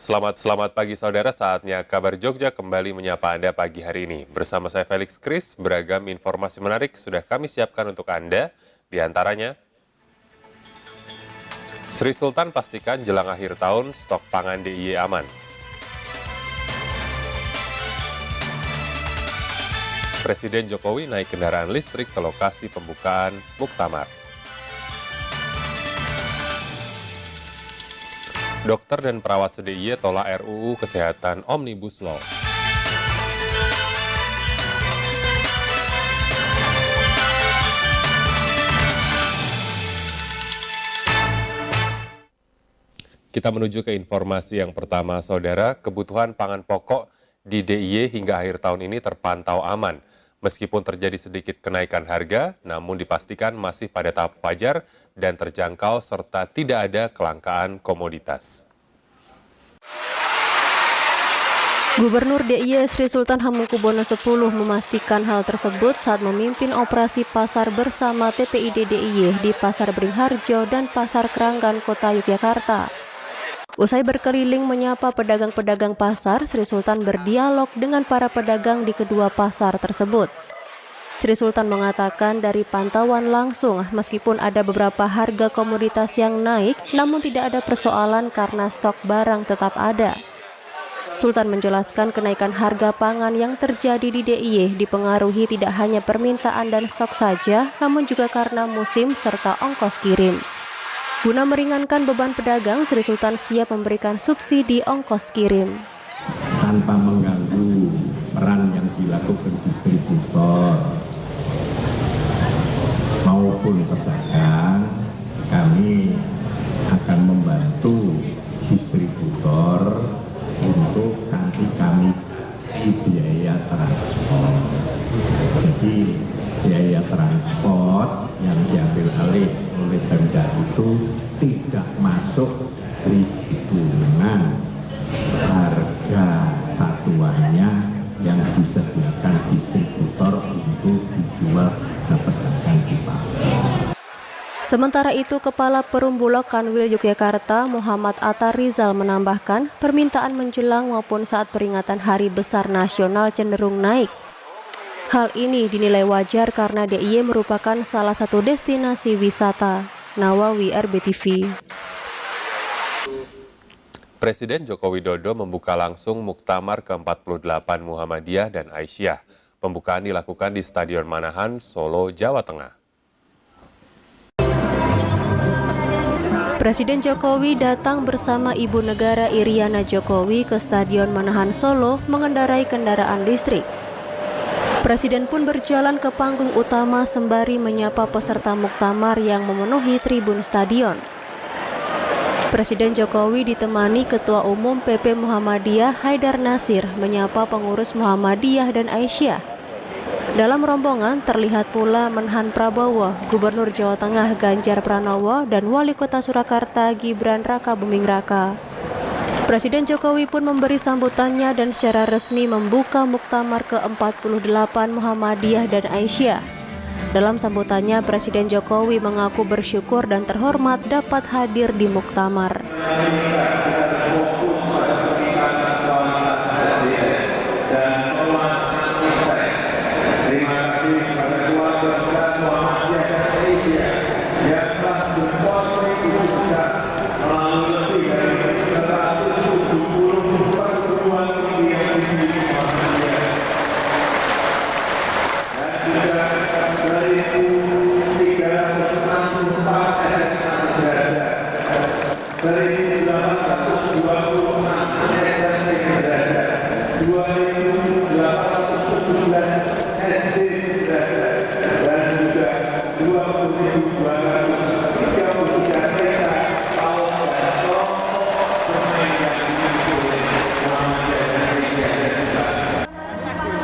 Selamat pagi saudara, saatnya Kabar Jogja kembali menyapa Anda pagi hari ini. Bersama saya Felix Kris, beragam informasi menarik sudah kami siapkan untuk Anda. Di antaranya, Sri Sultan pastikan jelang akhir tahun stok pangan DIY aman. Presiden Jokowi naik kendaraan listrik ke lokasi pembukaan Muktamar. Dokter dan perawat se-DIY tolak RUU Kesehatan Omnibus Law. Kita menuju ke informasi yang pertama, saudara. Kebutuhan pangan pokok di DIY hingga akhir tahun ini terpantau aman. Meskipun terjadi sedikit kenaikan harga, namun dipastikan masih pada tahap wajar dan terjangkau serta tidak ada kelangkaan komoditas. Gubernur DIY Sri Sultan Hamengkubuwono X memastikan hal tersebut saat memimpin operasi pasar bersama TPID DIY di Pasar Beringharjo dan Pasar Keranggan, Kota Yogyakarta. Usai berkeliling menyapa pedagang-pedagang pasar, Sri Sultan berdialog dengan para pedagang di kedua pasar tersebut. Sri Sultan mengatakan dari pantauan langsung, meskipun ada beberapa harga komoditas yang naik, namun tidak ada persoalan karena stok barang tetap ada. Sultan menjelaskan kenaikan harga pangan yang terjadi di DIY dipengaruhi tidak hanya permintaan dan stok saja, namun juga karena musim serta ongkos kirim. Guna meringankan beban pedagang, Sri Sultan siap memberikan subsidi ongkos kirim. Tanpa mengganggu peran yang dilakukan distributor maupun pedagang, kami akan membantu distributor untuk nanti kami biaya transport. Jadi biaya transport yang diambil alih oleh Pemda itu tidak masuk di hitungan harga satuannya yang disediakan distributor untuk dijual ke pedagang di pasar. Sementara itu, Kepala Perum Bulog Kanwil Yogyakarta Muhammad Atta Rizal menambahkan permintaan menjelang maupun saat peringatan Hari Besar Nasional cenderung naik. Hal ini dinilai wajar karena DIY merupakan salah satu destinasi wisata. Nawawi, RBTV. Presiden Joko Widodo membuka langsung Muktamar ke-48 Muhammadiyah dan Aisyah. Pembukaan dilakukan di Stadion Manahan, Solo, Jawa Tengah. Presiden Jokowi datang bersama Ibu Negara Iriana Jokowi ke Stadion Manahan Solo mengendarai kendaraan listrik. Presiden pun berjalan ke panggung utama sembari menyapa peserta muktamar yang memenuhi tribun stadion. Presiden Jokowi ditemani Ketua Umum PP Muhammadiyah Haidar Nasir menyapa pengurus Muhammadiyah dan Aisyah. Dalam rombongan terlihat pula Menhan Prabowo, Gubernur Jawa Tengah Ganjar Pranowo, dan Wali Kota Surakarta Gibran Raka Buming Raka. Presiden Jokowi pun memberi sambutannya dan secara resmi membuka Muktamar ke-48 Muhammadiyah dan Aisyah. Dalam sambutannya, Presiden Jokowi mengaku bersyukur dan terhormat dapat hadir di Muktamar.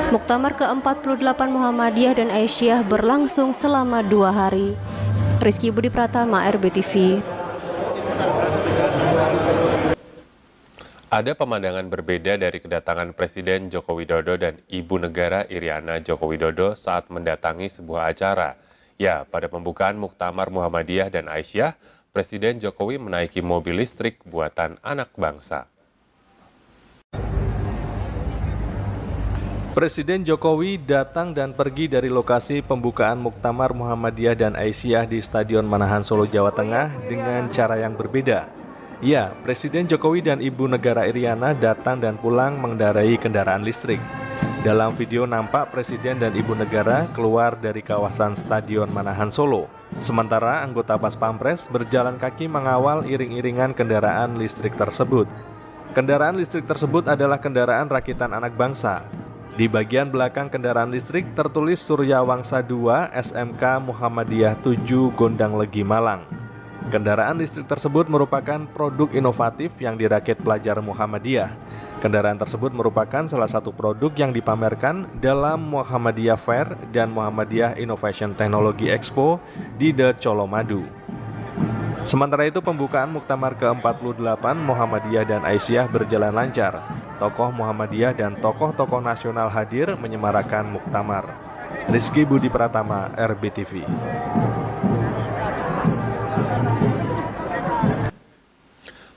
Muktamar ke-48 Muhammadiyah dan Aisyah berlangsung selama 2 hari. Rizky Budi Pratama, RBTV. Ada pemandangan berbeda dari kedatangan Presiden Joko Widodo dan Ibu Negara Iriana Joko Widodo saat mendatangi sebuah acara. Ya, pada pembukaan Muktamar Muhammadiyah dan Aisyah, Presiden Jokowi menaiki mobil listrik buatan anak bangsa. Presiden Jokowi datang dan pergi dari lokasi pembukaan Muktamar Muhammadiyah dan Aisyah di Stadion Manahan Solo, Jawa Tengah dengan cara yang berbeda. Ya, Presiden Jokowi dan Ibu Negara Iriana datang dan pulang mengendarai kendaraan listrik. Dalam video nampak Presiden dan Ibu Negara keluar dari kawasan Stadion Manahan Solo. Sementara anggota Pas Pampres berjalan kaki mengawal iring-iringan kendaraan listrik tersebut. Kendaraan listrik tersebut adalah kendaraan rakitan anak bangsa. Di bagian belakang kendaraan listrik tertulis Surya Wangsa 2 SMK Muhammadiyah 7 Gondang Legi Malang. Kendaraan listrik tersebut merupakan produk inovatif yang dirakit pelajar Muhammadiyah. Kendaraan tersebut merupakan salah satu produk yang dipamerkan dalam Muhammadiyah Fair dan Muhammadiyah Innovation Technology Expo di The Colomadu. Sementara itu pembukaan Muktamar ke-48 Muhammadiyah dan Aisyah berjalan lancar. Tokoh Muhammadiyah dan tokoh-tokoh nasional hadir menyemarakan Muktamar. Rizky Budi Pratama, RBTV.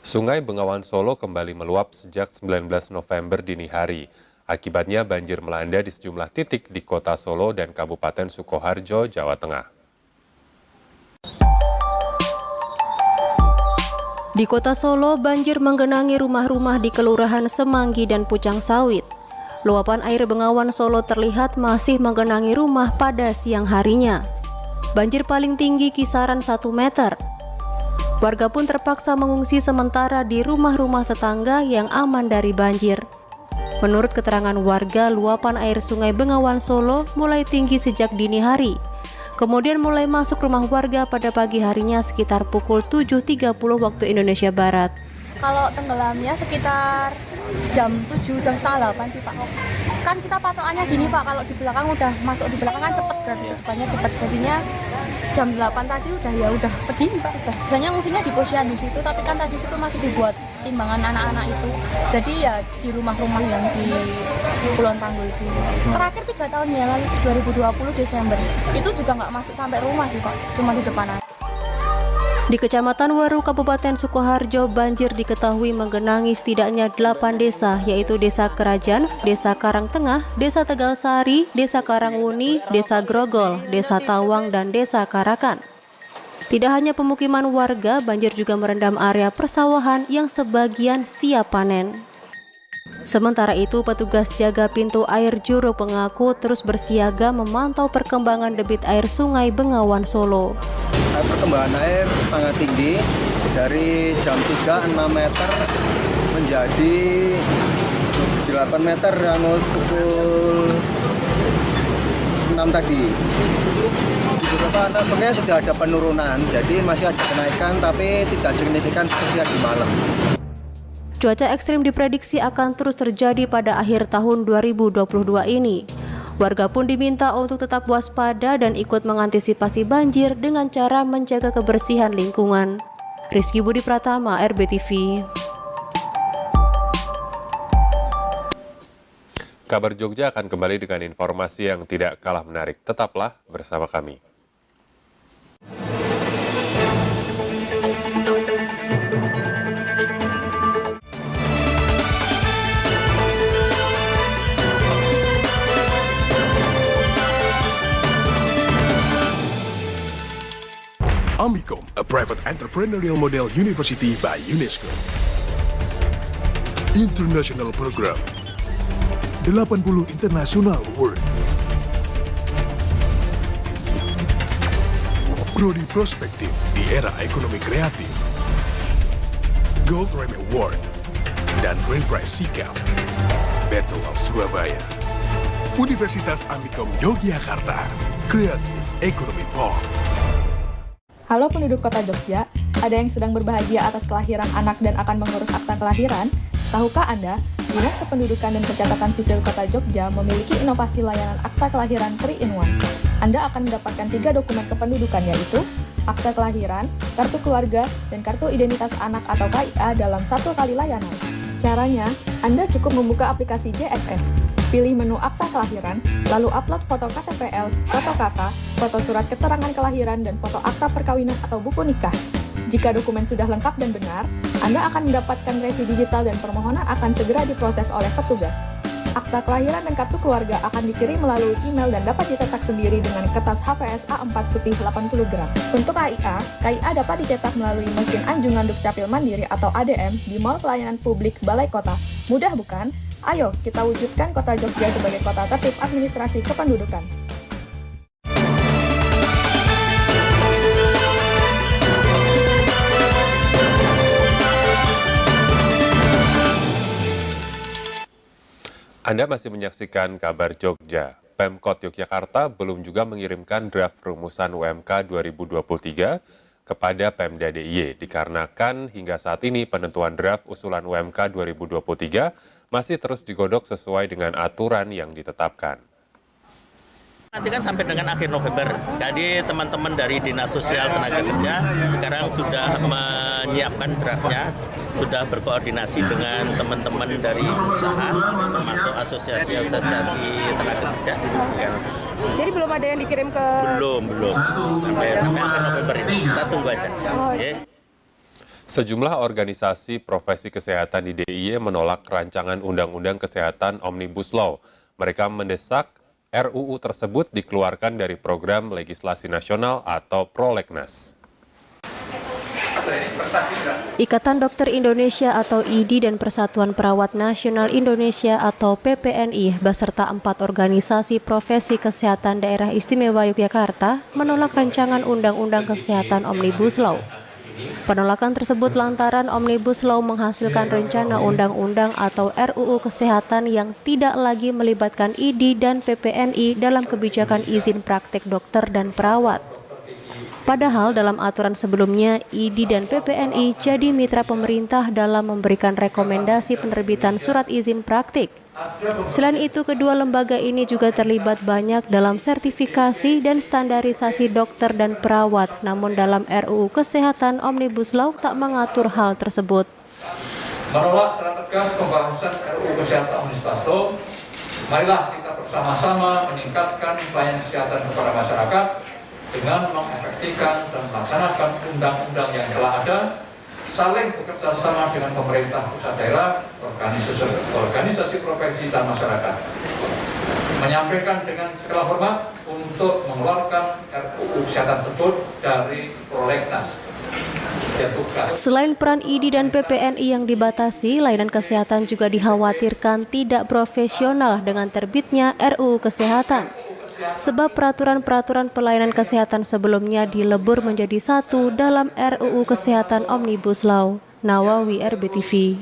Sungai Bengawan Solo kembali meluap sejak 19 November dini hari. Akibatnya banjir melanda di sejumlah titik di kota Solo dan Kabupaten Sukoharjo, Jawa Tengah. Di kota Solo, banjir menggenangi rumah-rumah di Kelurahan Semanggi dan Pucang Sawit. Luapan air Bengawan Solo terlihat masih menggenangi rumah pada siang harinya. Banjir paling tinggi kisaran 1 meter. Warga pun terpaksa mengungsi sementara di rumah-rumah tetangga yang aman dari banjir. Menurut keterangan warga, luapan air Sungai Bengawan Solo mulai tinggi sejak dini hari. Kemudian mulai masuk rumah warga pada pagi harinya sekitar pukul 7.30 waktu Indonesia Barat. Kalau tenggelamnya sekitar jam 7, jam setengah 8 sih Pak. Kan kita patokannya gini Pak, kalau di belakang udah masuk di belakang kan cepet, berarti depannya cepet. Jadinya jam 8 tadi udah segini Pak. Biasanya ngungsinya di posyandu situ, tapi kan tadi situ masih dibuat timbangan anak-anak itu. Jadi ya di rumah-rumah yang di Kulon Tanggul itu. Terakhir 3 tahun ya lalu 2020 Desember. Itu juga nggak masuk sampai rumah sih Pak, cuma di depan aja. Di Kecamatan Waru, Kabupaten Sukoharjo, banjir diketahui menggenangi setidaknya 8 desa, yaitu Desa Kerajaan, Desa Karangtengah, Desa Tegal Sari, Desa Karangwuni, Desa Grogol, Desa Tawang, dan Desa Karakan. Tidak hanya pemukiman warga, banjir juga merendam area persawahan yang sebagian siap panen. Sementara itu, petugas jaga pintu air Juruk mengaku terus bersiaga memantau perkembangan debit air Sungai Bengawan Solo. Perkembangan air sangat tinggi dari jam 3 6 meter menjadi 8 meter pukul 6 tadi. Di beberapa anak sungai sudah ada penurunan, jadi masih ada kenaikan tapi tidak signifikan seperti di malam. Cuaca ekstrim diprediksi akan terus terjadi pada akhir tahun 2022 ini. Warga pun diminta untuk tetap waspada dan ikut mengantisipasi banjir dengan cara menjaga kebersihan lingkungan. Rizky Budi Pratama, RBTV. Kabar Jogja akan kembali dengan informasi yang tidak kalah menarik. Tetaplah bersama kami. Amicom, a private entrepreneurial model university by UNESCO. International Program 80 International Award. Prodi Prospektif di era ekonomi kreatif. Gold Rame Award dan Grand Prize Sikap. Battle of Surabaya. Universitas Amicom Yogyakarta. Creative Economy Park. Halo penduduk kota Jogja, ada yang sedang berbahagia atas kelahiran anak dan akan mengurus akta kelahiran? Tahukah Anda, Dinas Kependudukan dan Pencatatan Sipil Kota Jogja memiliki inovasi layanan akta kelahiran 3-in-1. Anda akan mendapatkan 3 dokumen kependudukan yaitu akta kelahiran, kartu keluarga, dan kartu identitas anak atau KIA dalam 1 kali layanan. Caranya, Anda cukup membuka aplikasi JSS, pilih menu akta kelahiran, lalu upload foto KTPL, foto KK, foto surat keterangan kelahiran, dan foto akta perkawinan atau buku nikah. Jika dokumen sudah lengkap dan benar, Anda akan mendapatkan resi digital dan permohonan akan segera diproses oleh petugas. Akta kelahiran dan kartu keluarga akan dikirim melalui email dan dapat dicetak sendiri dengan kertas HVS A4 putih 80 gram. Untuk KIA dapat dicetak melalui mesin anjungan Dukcapil Mandiri atau ADM di Mall Pelayanan Publik Balai Kota. Mudah bukan? Ayo kita wujudkan Kota Jogja sebagai kota tertib administrasi kependudukan. Anda masih menyaksikan Kabar Jogja. Pemkot Yogyakarta belum juga mengirimkan draft rumusan UMK 2023 kepada Pemda DIY dikarenakan hingga saat ini penentuan draft usulan UMK 2023 masih terus digodok sesuai dengan aturan yang ditetapkan. Nanti kan sampai dengan akhir November. Jadi teman-teman dari Dinas Sosial Tenaga Kerja sekarang sudah menyiapkan draftnya, sudah berkoordinasi dengan teman-teman dari usaha, termasuk asosiasi-asosiasi tenaga kerja. Jadi belum ada yang dikirim ke... Belum. Sampai akhir November ini. Kita tunggu aja. Okay. Sejumlah organisasi profesi kesehatan di DIY menolak rancangan Undang-Undang Kesehatan Omnibus Law. Mereka mendesak RUU tersebut dikeluarkan dari program legislasi nasional atau Prolegnas. Ikatan Dokter Indonesia atau IDI dan Persatuan Perawat Nasional Indonesia atau PPNI beserta 4 organisasi profesi kesehatan Daerah Istimewa Yogyakarta menolak rancangan Undang-Undang Kesehatan Omnibus Law. Penolakan tersebut lantaran Omnibus Law menghasilkan rencana undang-undang atau RUU Kesehatan yang tidak lagi melibatkan IDI dan PPNI dalam kebijakan izin praktek dokter dan perawat. Padahal dalam aturan sebelumnya, IDI dan PPNI jadi mitra pemerintah dalam memberikan rekomendasi penerbitan surat izin praktik. Selain itu, kedua lembaga ini juga terlibat banyak dalam sertifikasi dan standarisasi dokter dan perawat, namun dalam RUU Kesehatan Omnibus Law tak mengatur hal tersebut. Menolak secara tegas pembahasan RUU Kesehatan Omnibus Law, marilah kita bersama-sama meningkatkan pelayanan kesehatan kepada masyarakat dengan mengefektifkan dan melaksanakan undang-undang yang telah ada, saling bekerja sama dengan pemerintah pusat daerah, organisasi profesi dan masyarakat. Menyampaikan dengan segala hormat untuk mengeluarkan RUU Kesehatan tersebut dari Prolegnas. Selain peran IDI dan PPNI yang dibatasi, layanan kesehatan juga dikhawatirkan tidak profesional dengan terbitnya RUU Kesehatan. Sebab peraturan-peraturan pelayanan kesehatan sebelumnya dilebur menjadi satu dalam RUU Kesehatan Omnibus Law. Nawawi, RBTV.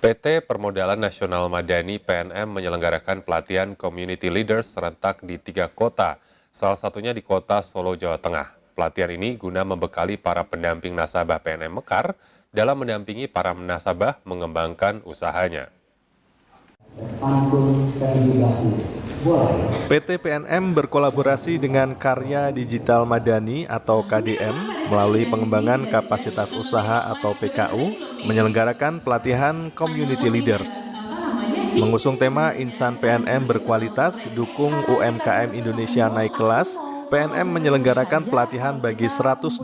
PT Permodalan Nasional Madani PNM menyelenggarakan pelatihan Community Leaders serentak di 3 kota, salah satunya di kota Solo, Jawa Tengah. Pelatihan ini guna membekali para pendamping nasabah PNM Mekar dalam mendampingi para nasabah mengembangkan usahanya. PT PNM berkolaborasi dengan Karya Digital Madani atau KDM melalui pengembangan kapasitas usaha atau PKU menyelenggarakan pelatihan Community Leaders. Mengusung tema Insan PNM berkualitas, dukung UMKM Indonesia naik kelas, PNM menyelenggarakan pelatihan bagi 125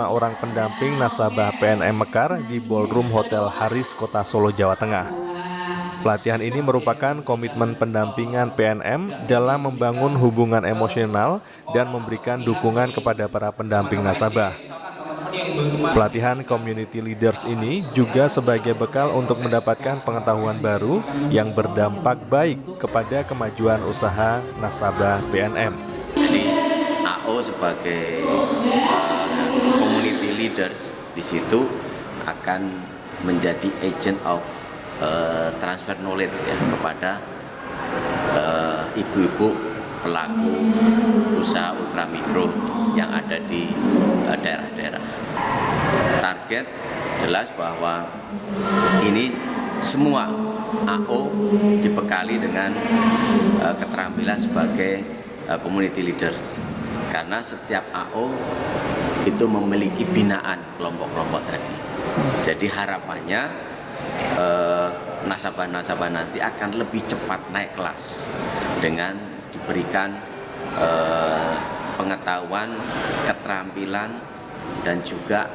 orang pendamping nasabah PNM Mekar di Ballroom Hotel Haris, Kota Solo, Jawa Tengah. Pelatihan ini merupakan komitmen pendampingan PNM dalam membangun hubungan emosional dan memberikan dukungan kepada para pendamping nasabah. Pelatihan Community Leaders ini juga sebagai bekal untuk mendapatkan pengetahuan baru yang berdampak baik kepada kemajuan usaha nasabah PNM. Jadi AO sebagai Community Leaders di situ akan menjadi agent of transfer knowledge ya, kepada ibu-ibu pelaku usaha ultramikro yang ada di daerah-daerah. Target jelas bahwa ini semua AO dibekali dengan keterampilan sebagai community leaders, karena setiap AO itu memiliki binaan kelompok-kelompok tadi. Jadi harapannya nasabah-nasabah nanti akan lebih cepat naik kelas dengan diberikan pengetahuan, keterampilan, dan juga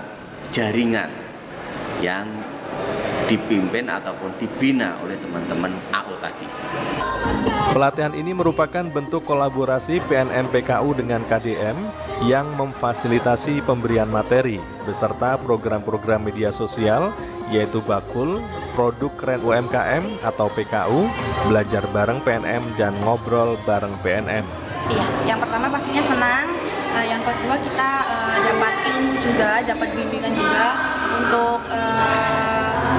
jaringan yang dipimpin ataupun dibina oleh teman-teman AO tadi. Pelatihan ini merupakan bentuk kolaborasi PNM PKU dengan KDM yang memfasilitasi pemberian materi beserta program-program media sosial yaitu Bakul, Produk Keren UMKM atau PKU, Belajar Bareng PNM, dan Ngobrol Bareng PNM. Iya, yang pertama pastinya senang, yang kedua kita dapat ilmu juga, dapat bimbingan juga untuk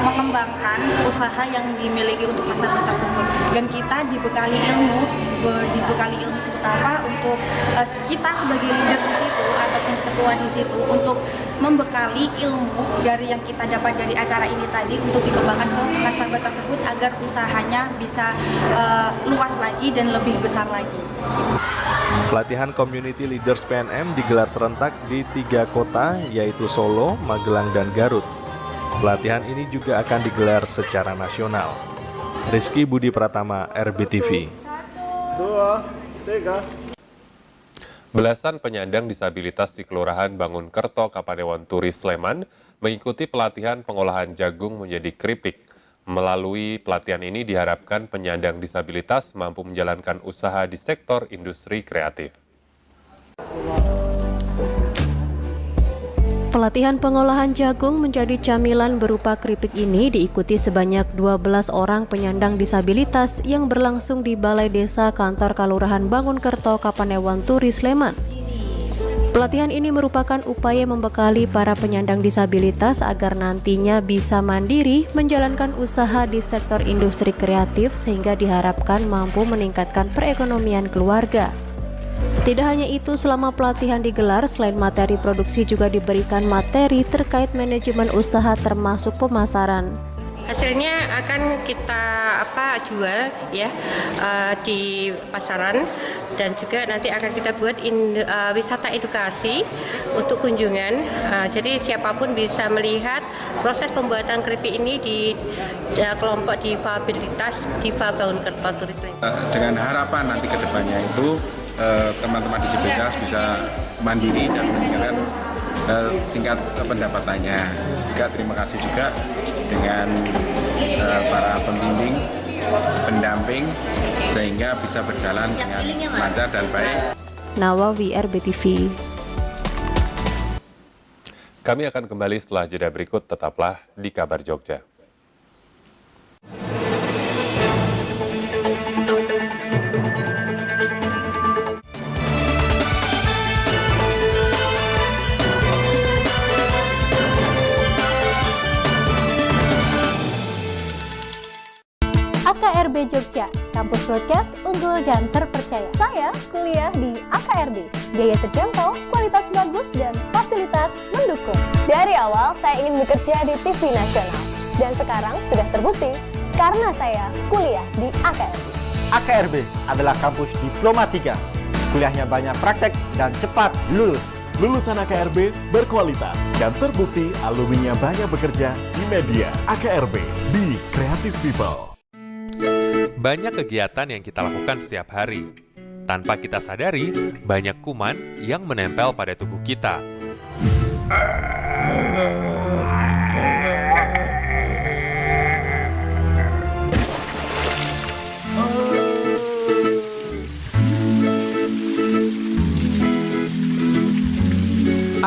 mengembangkan usaha yang dimiliki untuk nasabah tersebut, dan kita dibekali ilmu untuk apa? Untuk kita sebagai leader di situ ataupun ketua di situ untuk membekali ilmu dari yang kita dapat dari acara ini tadi untuk dikembangkan ke nasabah tersebut agar usahanya bisa luas lagi dan lebih besar lagi. Pelatihan Community Leaders PNM digelar serentak di 3 kota yaitu Solo, Magelang, dan Garut. Pelatihan ini juga akan digelar secara nasional. Rizky Budi Pratama, RBTV. 2, 3. Belasan penyandang disabilitas di Kelurahan Bangunkerto, Kapanewon Turi, Sleman mengikuti pelatihan pengolahan jagung menjadi keripik. Melalui pelatihan ini diharapkan penyandang disabilitas mampu menjalankan usaha di sektor industri kreatif. Pelatihan pengolahan jagung menjadi camilan berupa keripik ini diikuti sebanyak 12 orang penyandang disabilitas yang berlangsung di Balai Desa Kantor Kelurahan Bangunkerto, Kapanewon Turi, Sleman. Pelatihan ini merupakan upaya membekali para penyandang disabilitas agar nantinya bisa mandiri menjalankan usaha di sektor industri kreatif sehingga diharapkan mampu meningkatkan perekonomian keluarga. Tidak hanya itu, selama pelatihan digelar, selain materi produksi juga diberikan materi terkait manajemen usaha termasuk pemasaran. Hasilnya akan kita jual ya di pasaran, dan juga nanti akan kita buat wisata edukasi untuk kunjungan. Jadi siapapun bisa melihat proses pembuatan keripik ini di kelompok difabilitas Bangunkerto Turi Sleman. Dengan harapan nanti kedepannya itu teman-teman disabilitas bisa mandiri dan meningkatkan tingkat pendapatannya. Juga terima kasih juga dengan para pembimbing, pendamping, sehingga bisa berjalan dengan lancar dan baik. Nawawi, RBTV. Kami akan kembali setelah jeda berikut, tetaplah di Kabar Jogja. AKRB Jogja, kampus broadcast unggul dan terpercaya. Saya kuliah di AKRB, biaya terjangkau, kualitas bagus, dan fasilitas mendukung. Dari awal saya ingin bekerja di TV nasional, dan sekarang sudah terbukti karena saya kuliah di AKRB. AKRB adalah kampus Diploma 3, kuliahnya banyak praktek dan cepat lulus. Lulusan AKRB berkualitas dan terbukti alumninya banyak bekerja di media. AKRB, Be Creative People. Banyak kegiatan yang kita lakukan setiap hari. Tanpa kita sadari, banyak kuman yang menempel pada tubuh kita.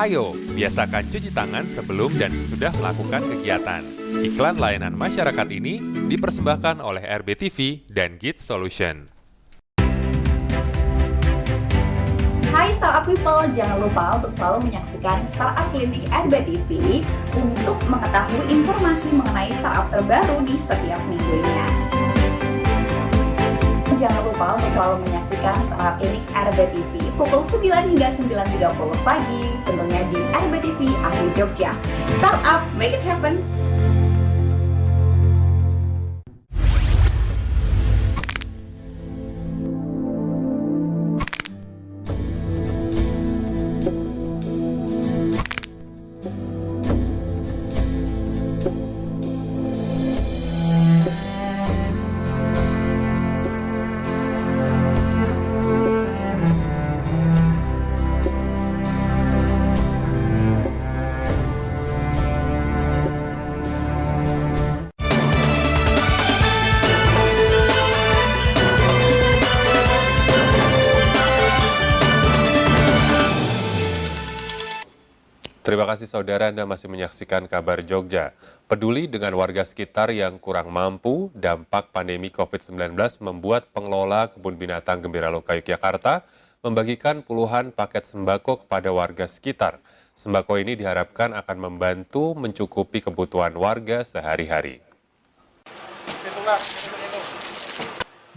Ayo, biasakan cuci tangan sebelum dan sesudah melakukan kegiatan. Iklan layanan masyarakat ini dipersembahkan oleh RBTV dan Git Solution. Hai Startup People, jangan lupa untuk selalu menyaksikan Startup Clinic RBTV untuk mengetahui informasi mengenai startup terbaru di setiap minggunya. Jangan lupa untuk selalu menyaksikan Startup Clinic RBTV pukul 9 hingga 9.30 pagi, tentunya di RBTV asli Jogja. Startup, make it happen! kasih saudara, Anda masih menyaksikan Kabar Jogja. Peduli dengan warga sekitar yang kurang mampu, dampak pandemi COVID-19 membuat pengelola Kebun Binatang Gembira Loka Yogyakarta membagikan puluhan paket sembako kepada warga sekitar. Sembako ini diharapkan akan membantu mencukupi kebutuhan warga sehari-hari.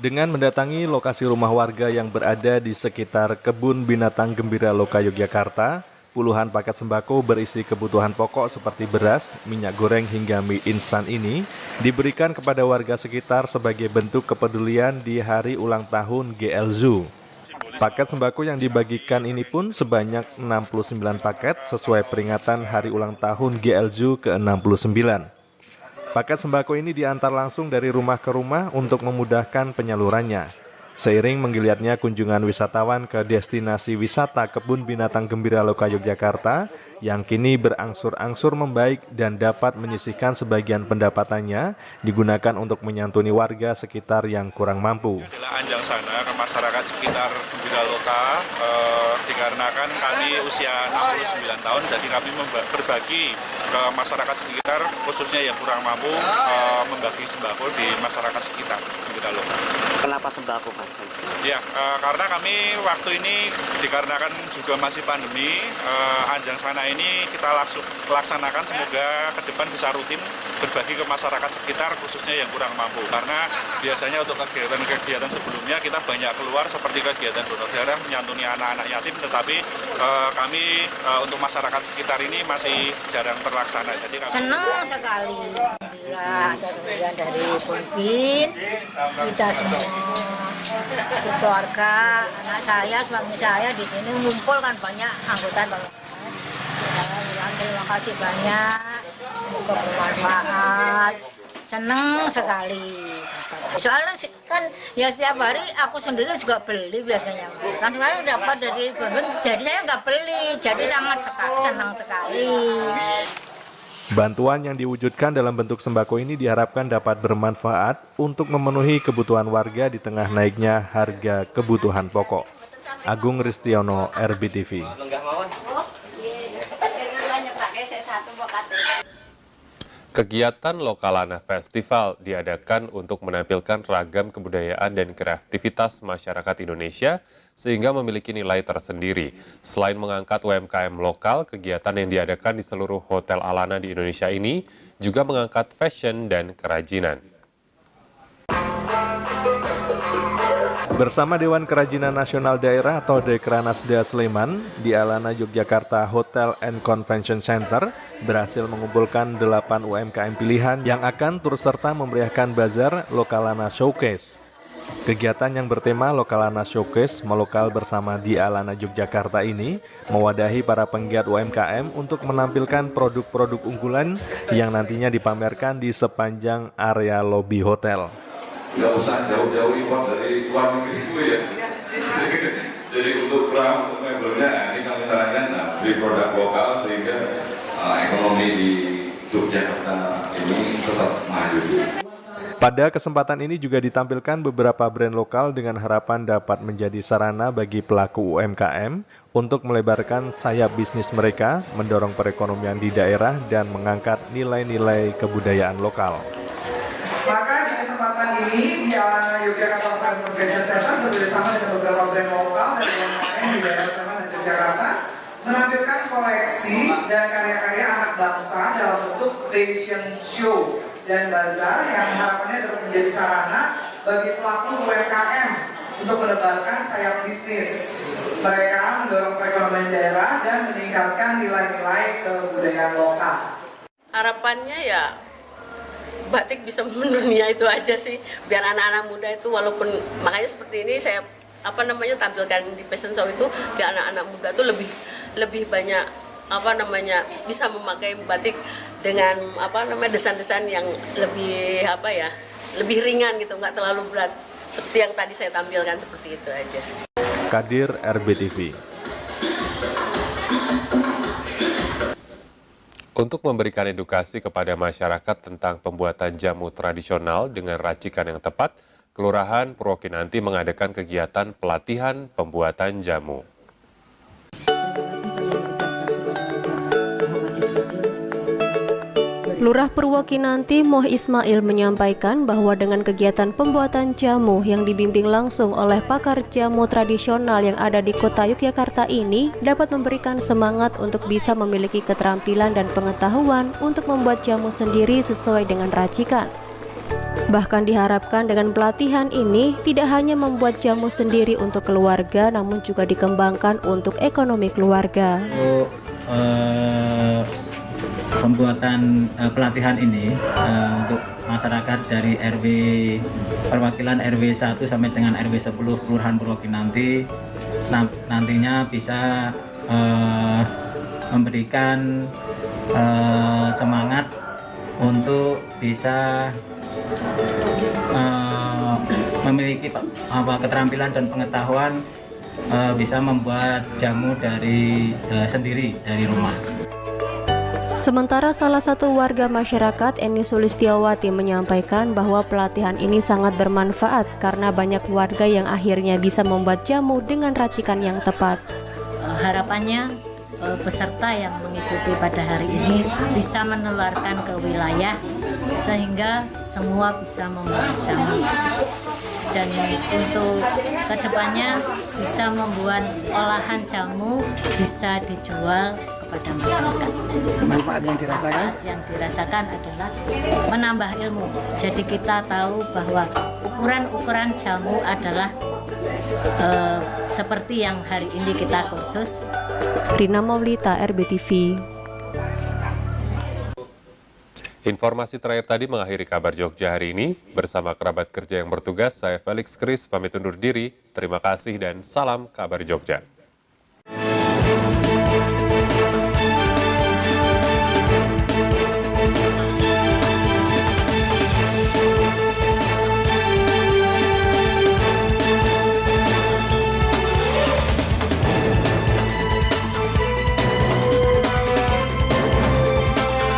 Dengan mendatangi lokasi rumah warga yang berada di sekitar Kebun Binatang Gembira Loka Yogyakarta, puluhan paket sembako berisi kebutuhan pokok seperti beras, minyak goreng hingga mie instan ini diberikan kepada warga sekitar sebagai bentuk kepedulian di hari ulang tahun GL Zoo. Paket sembako yang dibagikan ini pun sebanyak 69 paket sesuai peringatan hari ulang tahun GL Zoo ke-69. Paket sembako ini diantar langsung dari rumah ke rumah untuk memudahkan penyalurannya. Seiring menggeliatnya kunjungan wisatawan ke destinasi wisata Kebun Binatang Gembira Loka Yogyakarta yang kini berangsur-angsur membaik dan dapat menyisihkan sebagian pendapatannya digunakan untuk menyantuni warga sekitar yang kurang mampu. Adalah anjang sana ke masyarakat sekitar Gembira Loka dikarenakan kami usia 69 tahun, jadi kami berbagi ke masyarakat sekitar khususnya yang kurang mampu, membagi sembako di masyarakat sekitar Gembira Loka. Kenapa sembako, Mas? Ya, karena kami waktu ini dikarenakan juga masih pandemi, anjang sana ini kita laksanakan, semoga ke depan bisa rutin berbagi ke masyarakat sekitar khususnya yang kurang mampu. Karena biasanya untuk kegiatan-kegiatan sebelumnya kita banyak keluar seperti kegiatan donor darah, menyantuni anak-anak yatim, tetapi kami untuk masyarakat sekitar ini masih jarang terlaksana. Jadi kami senang sekali bila ada pemberian dari Pulbin, kita semua keluarga, anak saya, suami saya di sini ngumpul kan banyak anggota banget. Terima kasih banyak, semoga bermanfaat. Senang sekali. Soalnya kan ya setiap hari aku sendiri juga beli biasanya. Kan sekarang dapat dari Pulbin, jadi saya nggak beli, jadi sangat senang sekali. Bantuan yang diwujudkan dalam bentuk sembako ini diharapkan dapat bermanfaat untuk memenuhi kebutuhan warga di tengah naiknya harga kebutuhan pokok. Agung Ristiono, RBTV. Kegiatan Lokalana Festival diadakan untuk menampilkan ragam kebudayaan dan kreativitas masyarakat Indonesia sehingga memiliki nilai tersendiri. Selain mengangkat UMKM lokal, kegiatan yang diadakan di seluruh hotel Alana di Indonesia ini juga mengangkat fashion dan kerajinan. Bersama Dewan Kerajinan Nasional Daerah atau Dekranasda Sleman di Alana Yogyakarta Hotel and Convention Center berhasil mengumpulkan 8 UMKM pilihan yang akan turut serta memeriahkan bazar Lokalana Showcase. Kegiatan yang bertema Lokalana Showcase melokal bersama di Alana Yogyakarta ini mewadahi para penggiat UMKM untuk menampilkan produk-produk unggulan yang nantinya dipamerkan di sepanjang area lobi hotel. Nggak usah jauh-jauh impor dari luar negeri itu ya. Jadi untuk kerang, untuk mebelnya, ini kami sarankan beli produk lokal sehingga ekonomi di Yogyakarta ini tetap maju. Pada kesempatan ini juga ditampilkan beberapa brand lokal dengan harapan dapat menjadi sarana bagi pelaku UMKM untuk melebarkan sayap bisnis mereka, mendorong perekonomian di daerah, dan mengangkat nilai-nilai kebudayaan lokal. Maka di kesempatan ini di Alana Yogyakarta Convention Center bekerjasama dengan beberapa brand lokal dan UMKM di daerah Sleman dan Yogyakarta menampilkan koleksi dan karya-karya anak bangsa dalam bentuk fashion show dan bazar yang harapannya dapat menjadi sarana bagi pelaku UMKM untuk menebarkan sayap bisnis mereka, mendorong perekonomian daerah dan meningkatkan nilai-nilai kebudayaan lokal. Harapannya ya batik bisa mendunia, itu aja sih, biar anak-anak muda itu, walaupun makanya seperti ini saya tampilkan di fashion show itu, biar anak-anak muda tuh lebih banyak bisa memakai batik dengan desain-desain yang lebih ringan gitu, nggak terlalu berat seperti yang tadi saya tampilkan, seperti itu aja. Kadir, RBTV. Untuk memberikan edukasi kepada masyarakat tentang pembuatan jamu tradisional dengan racikan yang tepat, Kelurahan Purwokinanti mengadakan kegiatan pelatihan pembuatan jamu. Lurah Purwokinanti Moh Ismail menyampaikan bahwa dengan kegiatan pembuatan jamu yang dibimbing langsung oleh pakar jamu tradisional yang ada di kota Yogyakarta ini dapat memberikan semangat untuk bisa memiliki keterampilan dan pengetahuan untuk membuat jamu sendiri sesuai dengan racikan. Bahkan diharapkan dengan pelatihan ini tidak hanya membuat jamu sendiri untuk keluarga, namun juga dikembangkan untuk ekonomi keluarga. Pembuatan pelatihan ini untuk masyarakat dari RW perwakilan RW 1 sampai dengan RW 10 Kelurahan Purwokinanti nantinya bisa memberikan semangat untuk bisa memiliki keterampilan dan pengetahuan bisa membuat jamu sendiri dari rumah. Sementara salah satu warga masyarakat, Eni Sulistiawati, menyampaikan bahwa pelatihan ini sangat bermanfaat karena banyak warga yang akhirnya bisa membuat jamu dengan racikan yang tepat. Harapannya peserta yang mengikuti pada hari ini bisa menularkan ke wilayah sehingga semua bisa membuat jamu. Dan untuk kedepannya bisa membuat olahan jamu bisa dijual kepada masyarakat. Manfaat yang dirasakan? Yang dirasakan adalah menambah ilmu. Jadi kita tahu bahwa ukuran-ukuran jamu adalah seperti yang hari ini kita kursus. Rina Maulita, RBTV. Informasi terakhir tadi mengakhiri kabar Jogja hari ini. Bersama kerabat kerja yang bertugas, saya Felix Kris pamit undur diri. Terima kasih dan salam kabar Jogja.